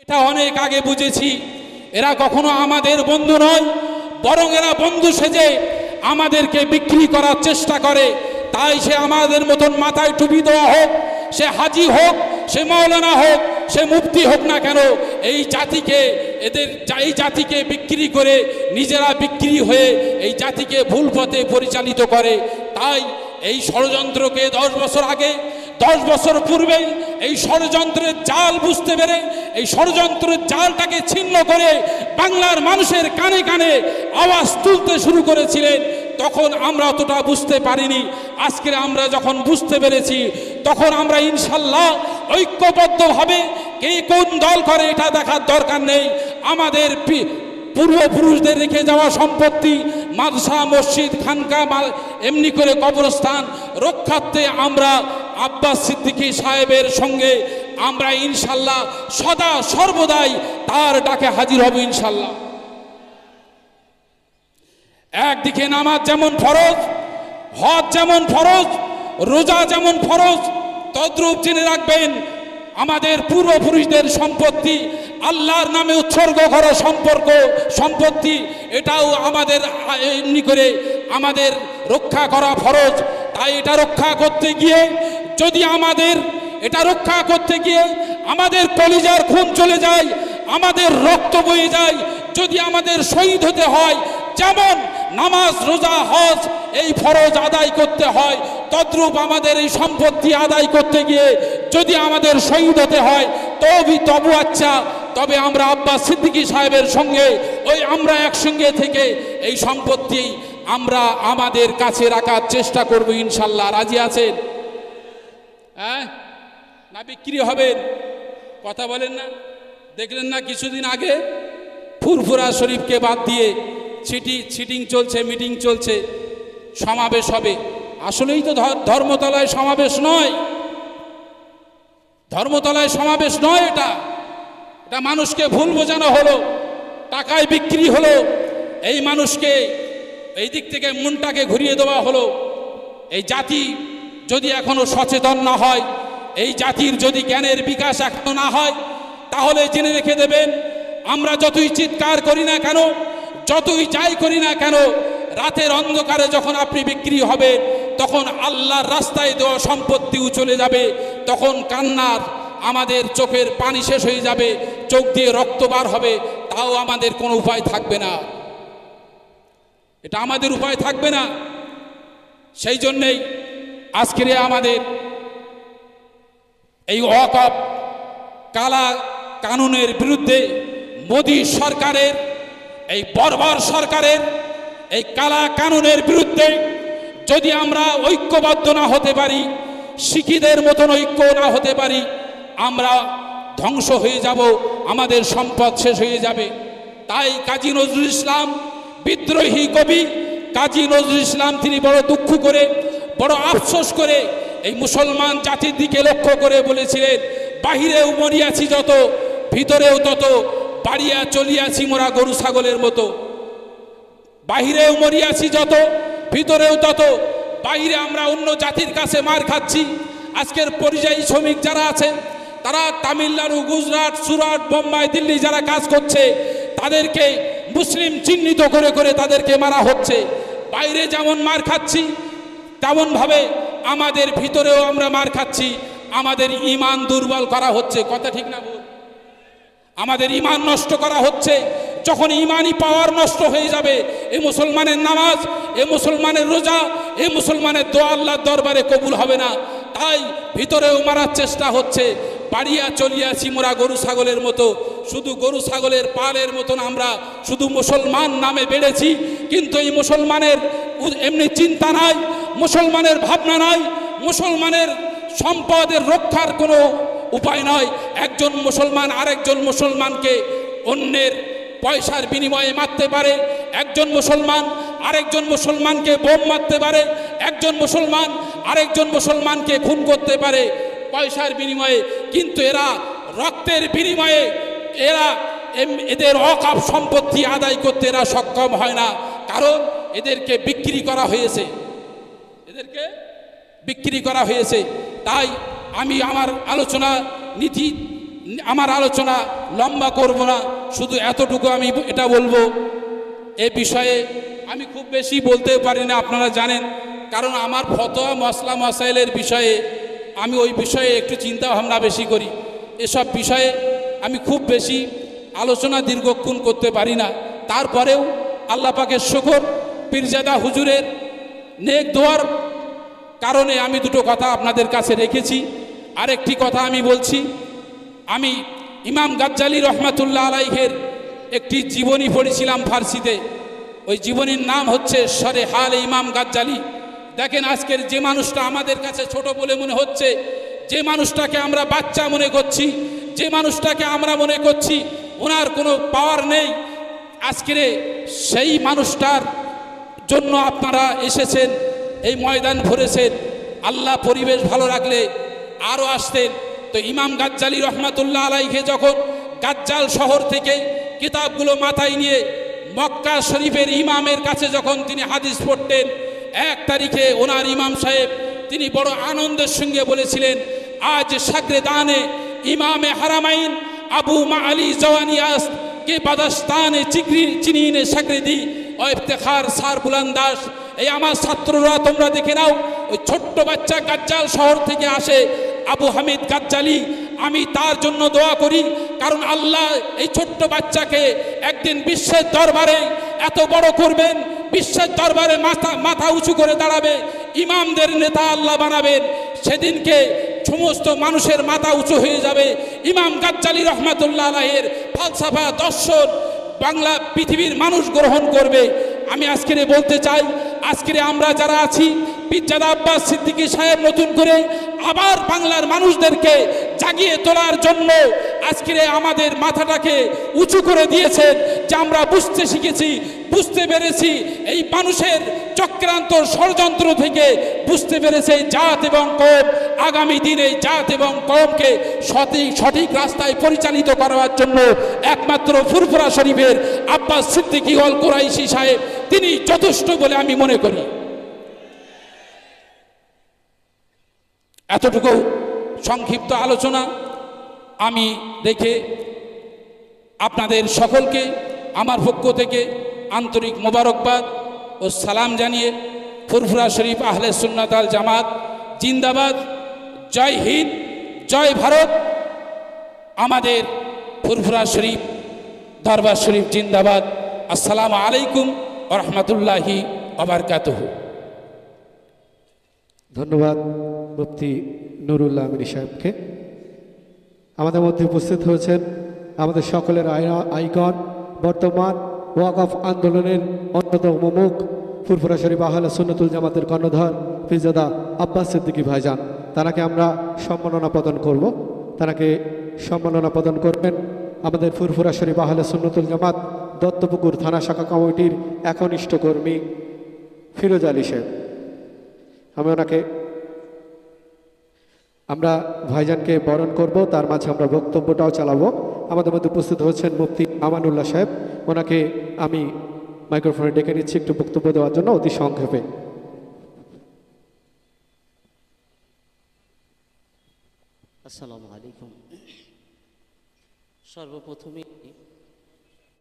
এটা অনেক আগে বুঝেছি, এরা কখনো আমাদের বন্ধু নয়, বরং এরা বন্ধু সেজে আমাদেরকে বিক্রি করার চেষ্টা করে। তাই সে আমাদের মতন মাথায় টুপি দেওয়া হোক, সে হাজি হোক, সে মাওলানা হোক, সে মুফতি হোক না কেন, এই জাতিকে বিক্রি করে নিজেরা বিক্রি হয়ে এই জাতিকে ভুল পথে পরিচালিত করে। তাই এই ষড়যন্ত্রকে 10 বছর আগে, 10 বছর পূর্বেই এই ষড়যন্ত্রের জাল বুঝতে পেরে এই ষড়যন্ত্রের জালটাকে ছিন্ন করে বাংলার মানুষের কানে কানে আওয়াজ তুলতে শুরু করেছিলেন। তখন আমরা অতটা বুঝতে পারিনি। আজকে আমরা যখন বুঝতে পেরেছি, তখন আমরা ইনশাল্লাহ ঐক্যবদ্ধভাবে কে কোন দল করে এটা দেখার দরকার নেই। আমাদের পূর্বপুরুষদের রেখে যাওয়া সম্পত্তি, মাদ্রাসা, মসজিদ, খানকা, এমনি করে কবরস্থান রক্ষার্থে আমরা আব্বাস সিদ্দিকী সাহেবের সঙ্গে আমরা ইনশাল্লাহ সদা সর্বদাই তার ডাকে হাজির হব ইনশাল্লাহ। একদিকে নামাজ যেমন ফরজ, হজ যেমন ফরজ, রোজা যেমন ফরজ, তদ্রূপ জেনে রাখবেন আমাদের পূর্বপুরুষদের সম্পত্তি, আল্লাহর নামে উৎসর্গ করা সম্পত্তি, এটাও আমাদের এমনি করে আমাদের রক্ষা করা ফরজ। তাই এটা রক্ষা করতে গিয়ে যদি আমাদের কলিজার খুন চলে যায়, আমাদের রক্ত বয়ে যায়, যদি আমাদের শহীদ হতে হয়, যেমন নামাজ, রোজা, হজ এই ফরজ আদায় করতে হয়, তদ্রূপ আমাদের এই সম্পত্তি আদায় করতে গিয়ে যদি আমাদের শহীদ হতে হয়, তবু আচ্ছা, তবে আমরা আব্বাস সিদ্দিকী সাহেবের সঙ্গে আমরা একসঙ্গে থেকে এই সম্পত্তি আমরা আমাদের কাছে রাখার চেষ্টা করব ইনশাল্লাহ। রাজি আছেন? হ্যাঁ, না বিক্রি হবেন? কথা বলেন না? দেখলেন না কিছুদিন আগে ফুরফুরা শরীফকে বাদ দিয়ে সিটিং চলছে, মিটিং চলছে, সমাবেশ হবে। আসলেই তো ধর্মতলায় সমাবেশ নয়, ধর্মতলায় সমাবেশ নয়, এটা মানুষকে ভুল বোঝানো হলো, টাকায় বিক্রি হলো, এই মানুষকে এই দিক থেকে মনটাকে ঘুরিয়ে দেওয়া হলো। এই জাতি যদি এখনো সচেতন না হয়, এই জাতির যদি জ্ঞানের বিকাশ এখনো না হয়, তাহলে জেনে রেখে দেবেন, আমরা যতই চিৎকার করি না কেন, যতই যাই করি না কেন, রাতের অন্ধকারে যখন আপনি বিক্রি হবে, তখন আল্লাহর রাস্তায় দেওয়া সম্পত্তিও চলে যাবে। তখন কান্নার আমাদের চোখের পানি শেষ হয়ে যাবে, চোখ দিয়ে রক্ত বার হবে, তাও আমাদের কোনো উপায় থাকবে না। এটা আমাদের উপায় থাকবে না। সেই জন্যেই আজকের আমাদের এই ওয়াকফ কালা কানুনের বিরুদ্ধে মোদী সরকারের, এই বর্বর সরকারের এই কালা কানুনের বিরুদ্ধে যদি আমরা ঐক্যবদ্ধ না হতে পারি, শিক্ষিতদের মতন ঐক্য না হতে পারি, আমরা ধ্বংস হয়ে যাব, আমাদের সম্পদ শেষ হয়ে যাবে। তাই কাজী নজরুল ইসলাম, বিদ্রোহী কবি কাজী নজরুল ইসলাম, তিনি বড় দুঃখ করে, বড় আফসোস করে এই মুসলমান জাতির দিকে লক্ষ্য করে বলেছিলেন, বাহিরেও মরিয়াছি যত, ভিতরেও তত, বাড়িয়া চলিয়াছি মোরা গরু ছাগলের মতো। বাহিরেও মরিয়াছি যত, ভিতরেও তত। বাইরে আমরা অন্য জাতির কাছে মার খাচ্ছি। আজকের পরিযায়ী শ্রমিক যারা আছে, তারা তামিলনাড়ু, গুজরাট, সুরাট, বোম্বাই, দিল্লি যারা কাজ করছে, তাদেরকে মুসলিম চিহ্নিত করে করে তাদেরকে মারা হচ্ছে। বাইরে যেমন মার খাচ্ছি, তেমনভাবে আমাদের ভিতরেও আমরা মার খাচ্ছি। আমাদের ঈমান দুর্বল করা হচ্ছে। কথা ঠিক না ভুল? আমাদের ঈমান নষ্ট করা হচ্ছে। যখন ঈমানি পাওয়ার নষ্ট হয়ে যাবে, এই মুসলমানের নামাজ, এই মুসলমানের রোজা, এই মুসলমানের দোয়া আল্লাহর দরবারে কবুল হবে না। তাই ভিতরেও মারার চেষ্টা হচ্ছে। বাড়িয়া চলিয়াছি মোরা গরু ছাগলের মতো। শুধু গরু ছাগলের পালের মতন আমরা শুধু মুসলমান নামে বেড়েছি, কিন্তু এই মুসলমানের এমনি চিন্তা নাই, মুসলমানের ভাবনা নাই, মুসলমানের সম্পদের রক্ষার কোনো উপায় নয়। একজন মুসলমান আরেকজন মুসলমানকে অন্যের পয়সার বিনিময়ে মারতে পারে, একজন মুসলমান আরেকজন মুসলমানকে বোম মারতে পারে, একজন মুসলমান আরেকজন মুসলমানকে খুন করতে পারে পয়সার বিনিময়ে। কিন্তু এরা রক্তের বিনিময়ে এদের ওয়াকফ সম্পত্তি আদায় করতে এরা সক্ষম হয় না, কারণ এদেরকে বিক্রি করা হয়েছে, এদেরকে বিক্রি করা হয়েছে। তাই আমি আমার আলোচনা নীতি আমার আলোচনা লম্বা করব না, শুধু এতটুকু আমি এটা বলবো, এ বিষয়ে আমি খুব বেশি বলতে পারি না, আপনারা জানেন, কারণ আমার ফতোয়া মসলা মসাইলের বিষয়ে আমি ওই বিষয়ে একটু চিন্তা ভাবনা বেশি করি। এসব বিষয়ে আমি খুব বেশি আলোচনা দীর্ঘক্ষণ করতে পারি না। তারপরেও আল্লাহ পাকের শুকর, পীরজাদা হুজুরের নেক দোয়ার কারণে আমি দুটো কথা আপনাদের কাছে রেখেছি। আরেকটি কথা আমি বলছি, আমি ইমাম গাজ্জালি রহমাতুল্লাহ আলাইহের একটি জীবনী পড়েছিলাম ফার্সিতে। ওই জীবনীর নাম হচ্ছে শরে হাল ইমাম গাজ্জালি। দেখেন, আজকের যে মানুষটা আমাদের কাছে ছোট বলে মনে হচ্ছে, যে মানুষটাকে আমরা বাচ্চা মনে করছি, যে মানুষটাকে আমরা মনে করছি ওনার কোনো পাওয়ার নেই, আজকের সেই মানুষটার জন্য আপনারা এসেছেন, এই ময়দান ভরেছেন। আল্লাহ পরিবেশ ভালো রাখলে আরও আসতেন। তো ইমাম গাজ্জালি রহমাতুল্লাহ আলাইহে যখন গাজ্জাল শহর থেকে কিতাবগুলো মাথায় নিয়ে মক্কা শরীফের ইমামের কাছে যখন তিনি হাদিস পড়তেন, 1 তারিখে ওনার ইমাম সাহেব তিনি বড় আনন্দের সঙ্গে বলেছিলেন, আজ শাগরেদানে ইমামে হারামাইন আবু মাআলি জওয়ানিয়াস কে বাদাস্তানে চিনিনে শাগরেদি ও ইফতেখার সার বুলন্দাস। এই আমার ছাত্ররা তোমরা দেখে নাও, ওই ছোট্ট বাচ্চা গাজ্জাল শহর থেকে আসে আবু হামিদ গাজ্জালি। আমি তার জন্য দোয়া করি, কারণ আল্লাহ এই ছোট্ট বাচ্চাকে একদিন বিশ্বের দরবারে এত বড় করবেন, বিশ্বের দরবারে মাথা উঁচু করে দাঁড়াবে, ইমামদের নেতা আল্লাহ বানাবেন। সেদিনকে সমস্ত মানুষের মাথা উঁচু হয়ে যাবে। ইমাম গাজ্জালি রহমাতুল্লাহ আলাইহির ফালসাফা দর্শন বাংলা পৃথিবীর মানুষ গ্রহণ করবে। আমি আজকে বলতে চাই, আজকে আমরা যারা আছি, পীরজাদা আব্বাস সিদ্দিকী সাহেব নতুন করে আবার বাংলার মানুষদেরকে জাগিয়ে তোলার জন্য আজকে আমাদের মাথাটাকে উঁচু করে দিয়েছেন, যে আমরা বুঝতে শিখেছি, বুঝতে পেরেছি এই মানুষের চক্রান্ত ষড়যন্ত্র থেকে বুঝতে পেরেছে জাত এবং কওম আগামী দিনে জাত এবং কওমকে সঠিক রাস্তায় পরিচালিত করার জন্য একমাত্র ফুরফুরা শরীফের আব্বাস সিদ্দিকী আল কুরাইশি সাহেব তিনি যথেষ্ট বলে আমি মনে করি। এতটুকু সংক্ষিপ্ত আলোচনা আমি রেখে আপনাদের সকলকে আমার পক্ষ থেকে আন্তরিক মোবারকবাদ ও সালাম জানিয়ে ফুরফুরা শরীফ আহলে সুন্নাত আল জামাত জিন্দাবাদ, জয় হিন্দ, জয় ভারত। আমাদের ফুরফুরা শরীফ দরবার শরীফ জিন্দাবাদ। আসসালামু আলাইকুম ওয়া রাহমাতুল্লাহি ওয়া বারাকাতুহু। ধন্যবাদ মুফতি নুরুল্লাহ আমিনী সাহেবকে। আমাদের মধ্যে উপস্থিত হয়েছেন আমাদের সকলের আইকন, বর্তমান ওয়াকফ আন্দোলনের অন্যতম মুখ ফুরফুরা শরীফ আহলে সুন্নাতুল জামাতের কর্ণধার পীরজাদা আব্বাস সিদ্দিকী ভাইজান। তাকে আমরা সম্মাননা প্রদান করব। তাকে সম্মাননা প্রদান করবেন আমাদের ফুরফুরা শরীফ আহলে সুন্নাতুল জামাত দত্তপুকুর থানা শাখা কমিটির একনিষ্ঠ কর্মী ফিরোজ আলী সাহেব। আমরা ভাইজানকে বরণ করব, তার মাঝে আমরা বক্তব্যটাও চালাবো। আমাদের মধ্যে উপস্থিত হচ্ছেন মুফতি আমানুল্লাহ সাহেব। ওনাকে আমি মাইক্রোফোনে ডেকে নিচ্ছি একটু বক্তব্য দেওয়ার জন্য অতি সংক্ষেপে। আসসালামু আলাইকুম। সর্বপ্রথমে